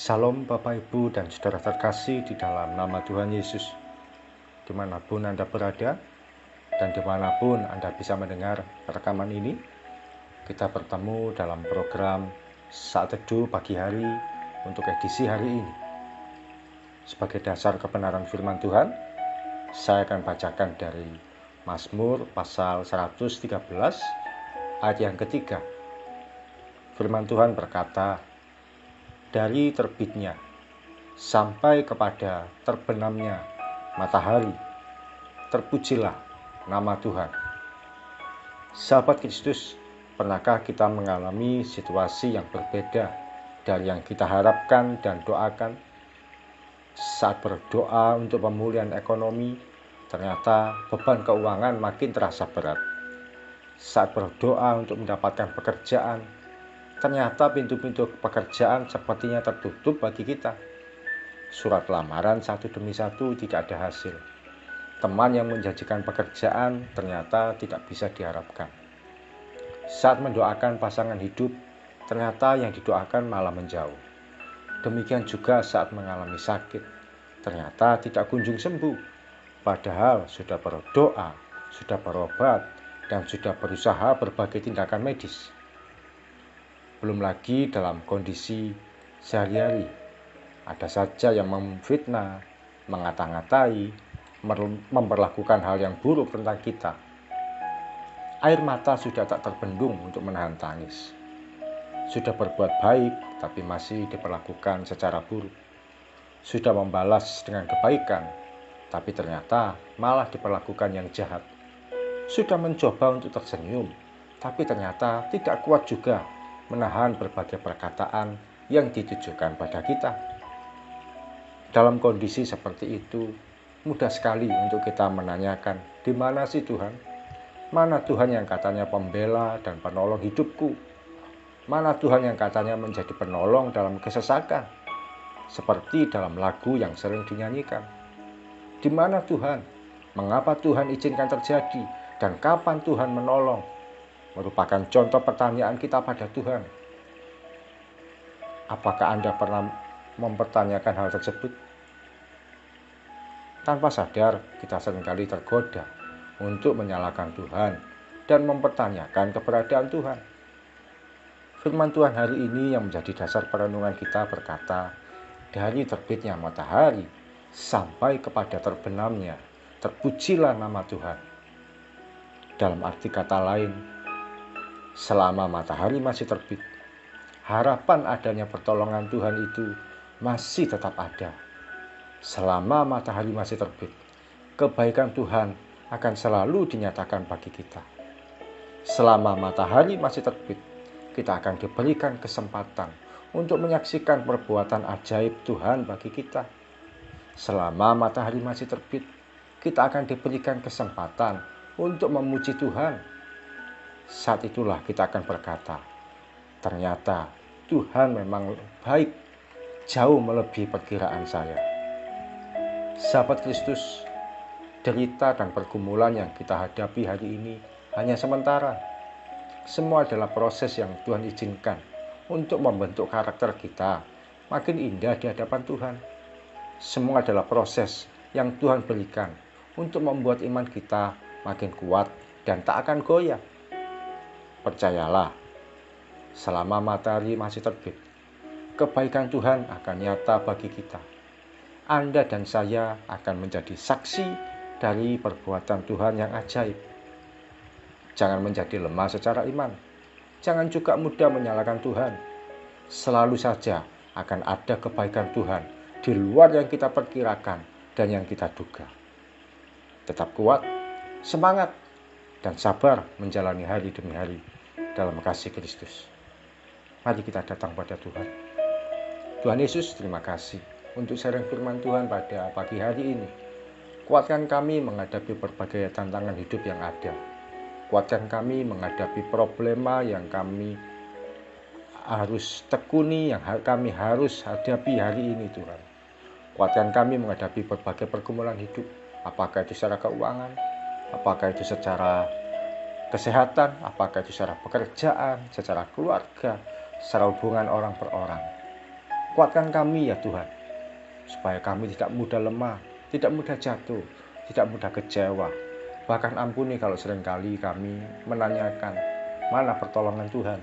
Salam Bapak Ibu dan Saudara terkasih di dalam nama Tuhan Yesus. Dimanapun Anda berada dan dimanapun Anda bisa mendengar rekaman ini, kita bertemu dalam program Saat Teduh Pagi Hari untuk edisi hari ini. Sebagai dasar kebenaran firman Tuhan, saya akan bacakan dari Mazmur pasal 113 ayat yang ketiga. Firman Tuhan berkata, dari terbitnya sampai kepada terbenamnya matahari, terpujilah nama Tuhan. Sahabat Kristus, pernahkah kita mengalami situasi yang berbeda dari yang kita harapkan dan doakan? Saat berdoa untuk pemulihan ekonomi, ternyata beban keuangan makin terasa berat. Saat berdoa untuk mendapatkan pekerjaan, ternyata pintu-pintu pekerjaan sepertinya tertutup bagi kita. Surat lamaran satu demi satu tidak ada hasil. Teman yang menjanjikan pekerjaan ternyata tidak bisa diharapkan. Saat mendoakan pasangan hidup, ternyata yang didoakan malah menjauh. Demikian juga saat mengalami sakit, ternyata tidak kunjung sembuh. Padahal sudah berdoa, sudah berobat, dan sudah berusaha berbagai tindakan medis. Belum lagi dalam kondisi sehari-hari, ada saja yang memfitnah, mengata-ngatai, memperlakukan hal yang buruk tentang kita. Air mata sudah tak terbendung untuk menahan tangis. Sudah berbuat baik, tapi masih diperlakukan secara buruk. Sudah membalas dengan kebaikan, tapi ternyata malah diperlakukan yang jahat. Sudah mencoba untuk tersenyum, tapi ternyata tidak kuat juga menahan berbagai perkataan yang ditujukan pada kita. Dalam kondisi seperti itu, mudah sekali untuk kita menanyakan, di mana sih Tuhan? Mana Tuhan yang katanya pembela dan penolong hidupku? Mana Tuhan yang katanya menjadi penolong dalam kesesakan? Seperti dalam lagu yang sering dinyanyikan. Di mana Tuhan? Mengapa Tuhan izinkan terjadi? Dan kapan Tuhan menolong? Merupakan contoh pertanyaan kita pada Tuhan. Apakah Anda pernah mempertanyakan hal tersebut? Tanpa sadar, kita seringkali tergoda untuk menyalahkan Tuhan dan mempertanyakan keberadaan Tuhan. Firman Tuhan hari ini yang menjadi dasar perenungan kita berkata, dari terbitnya matahari sampai kepada terbenamnya, terpujilah nama Tuhan. Dalam arti kata lain, selama matahari masih terbit, harapan adanya pertolongan Tuhan itu masih tetap ada. Selama matahari masih terbit, kebaikan Tuhan akan selalu dinyatakan bagi kita. Selama matahari masih terbit, kita akan diberikan kesempatan untuk menyaksikan perbuatan ajaib Tuhan bagi kita. Selama matahari masih terbit, kita akan diberikan kesempatan untuk memuji Tuhan. Saat itulah kita akan berkata, ternyata Tuhan memang baik, jauh melebihi perkiraan saya. Sahabat Kristus, derita dan pergumulan yang kita hadapi hari ini hanya sementara. Semua adalah proses yang Tuhan izinkan untuk membentuk karakter kita makin indah di hadapan Tuhan. Semua adalah proses yang Tuhan berikan untuk membuat iman kita makin kuat dan tak akan goyah. Percayalah, selama matahari masih terbit, kebaikan Tuhan akan nyata bagi kita. Anda dan saya akan menjadi saksi dari perbuatan Tuhan yang ajaib. Jangan menjadi lemah secara iman. Jangan juga mudah menyalahkan Tuhan. Selalu saja akan ada kebaikan Tuhan di luar yang kita perkirakan dan yang kita duga. Tetap kuat, semangat, dan sabar menjalani hari demi hari dalam kasih Kristus. Mari kita datang pada Tuhan. Tuhan Yesus, terima kasih untuk sharing firman Tuhan pada pagi hari ini. Kuatkan kami menghadapi berbagai tantangan hidup yang ada. Kuatkan kami menghadapi problema yang kami harus tekuni, yang kami harus hadapi hari ini Tuhan. Kuatkan kami menghadapi berbagai pergumulan hidup. Apakah itu secara keuangan, apakah itu secara kesehatan, apakah itu secara pekerjaan, secara keluarga, secara hubungan orang per orang. Kuatkan kami ya Tuhan, supaya kami tidak mudah lemah, tidak mudah jatuh, tidak mudah kecewa. Bahkan ampuni kalau seringkali kami menanyakan, mana pertolongan Tuhan?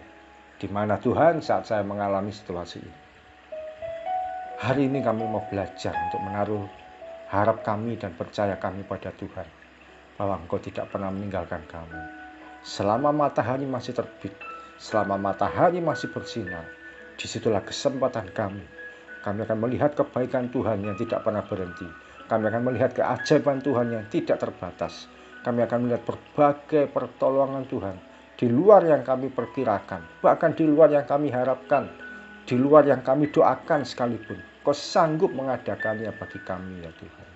Di mana Tuhan saat saya mengalami situasi ini? Hari ini kami mau belajar untuk menaruh harap kami dan percaya kami pada Tuhan, bahwa Engkau tidak pernah meninggalkan kami. Selama matahari masih terbit, selama matahari masih bersinar, disitulah kesempatan kami. Kami akan melihat kebaikan Tuhan yang tidak pernah berhenti. Kami akan melihat keajaiban Tuhan yang tidak terbatas. Kami akan melihat berbagai pertolongan Tuhan di luar yang kami perkirakan, bahkan di luar yang kami harapkan, di luar yang kami doakan sekalipun. Kau sanggup mengadakannya bagi kami ya Tuhan.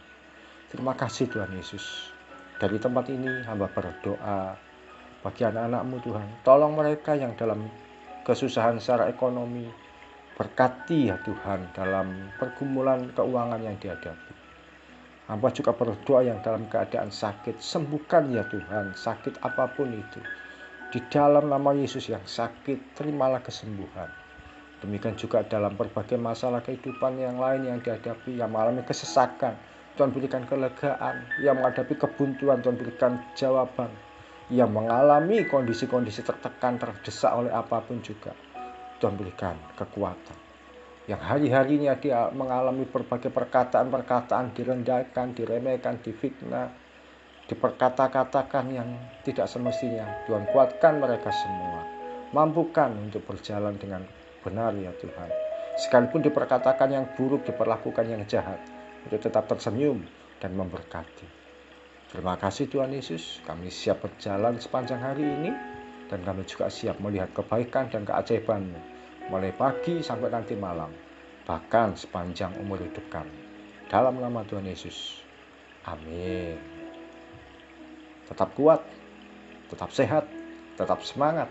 Terima kasih Tuhan Yesus. Dari tempat ini hamba berdoa bagi anak-anak-Mu Tuhan. Tolong mereka yang dalam kesusahan secara ekonomi. Berkati ya Tuhan dalam pergumulan keuangan yang dihadapi. Hamba juga berdoa yang dalam keadaan sakit. Sembuhkan ya Tuhan sakit apapun itu. Di dalam nama Yesus yang sakit, terimalah kesembuhan. Demikian juga dalam berbagai masalah kehidupan yang lain yang dihadapi, yang mengalami kesesakan, Tuhan berikan kelegaan. Yang menghadapi kebuntuan, Tuhan berikan jawaban. Yang mengalami kondisi-kondisi tertekan, terdesak oleh apapun juga, Tuhan berikan kekuatan. Yang hari-harinya dia mengalami berbagai perkataan-perkataan direndahkan, diremehkan, difitnah, diperkata-katakan yang tidak semestinya, Tuhan kuatkan mereka semua. Mampukan untuk berjalan dengan benar ya Tuhan. Sekalipun diperkatakan yang buruk, diperlakukan yang jahat, untuk tetap tersenyum dan memberkati. Terima kasih Tuhan Yesus, kami siap berjalan sepanjang hari ini, dan kami juga siap melihat kebaikan dan keajaiban-Mu mulai pagi sampai nanti malam, bahkan sepanjang umur hidup kami. Dalam nama Tuhan Yesus, amin. Tetap kuat, tetap sehat, tetap semangat,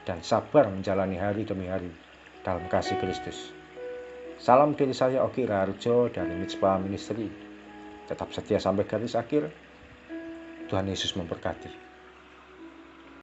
dan sabar menjalani hari demi hari dalam kasih Kristus. Salam dari saya Oki Raharjo dari Mitspa Ministry. Tetap setia sampai garis akhir. Tuhan Yesus memberkati.